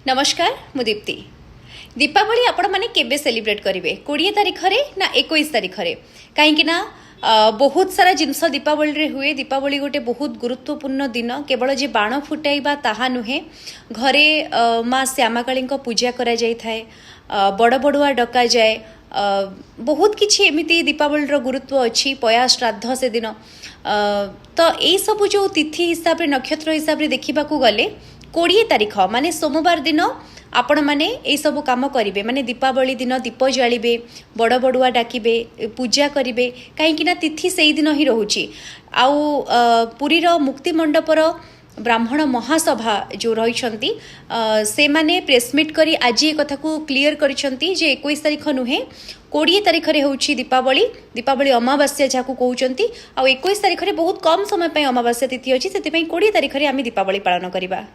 नमस्कार मु दीप्ति। दीपावली आपण मैंने केबे सेलिब्रेट करेंगे 20 तारीख रे ना 21 तारीख रे कहीं बहुत सारा जिनस दीपावली रे हुए। दीपावली गोटे बहुत गुरुत्वपूर्ण दिन। केवल जे बाण फुटाइबा ताहा नुहे, घरे माँ श्यामाकाली पूजा करा जाय थाए, बड़ बड़ुआ डका जाए, बहुत किछि एमिति दीपावली रो गुरुत्व अच्छी। पया श्राद्ध से दिन तो यही सब जो तिथि हिसाब रे नक्षत्र हिसाब रे देखा गले 20 तारीख माने सोमवार दिन आपण मैंने यही सब कम करेंगे। माने दीपावली दिन दीप जालिबे, बड़ बड़ुआ डाकिबे, पूजा करेंगे कहीं तिथि से ही दिन ही रोचे। आउ पुरीर मुक्ति मंडपर ब्राह्मण महासभा जो रही से माने प्रेसमिट करी आज ये कथा को क्लीयर करिसेंती जे 21 तारीख नुहे 20 तारीख रे होची दीपावली। दीपावली अमावास्या जहाँ कहते आ 21 तारीख रे बहुत कम समय पे अमावास्या तिथि अच्छी, से 20 तारीख रे आम दीपावली पालन करवा।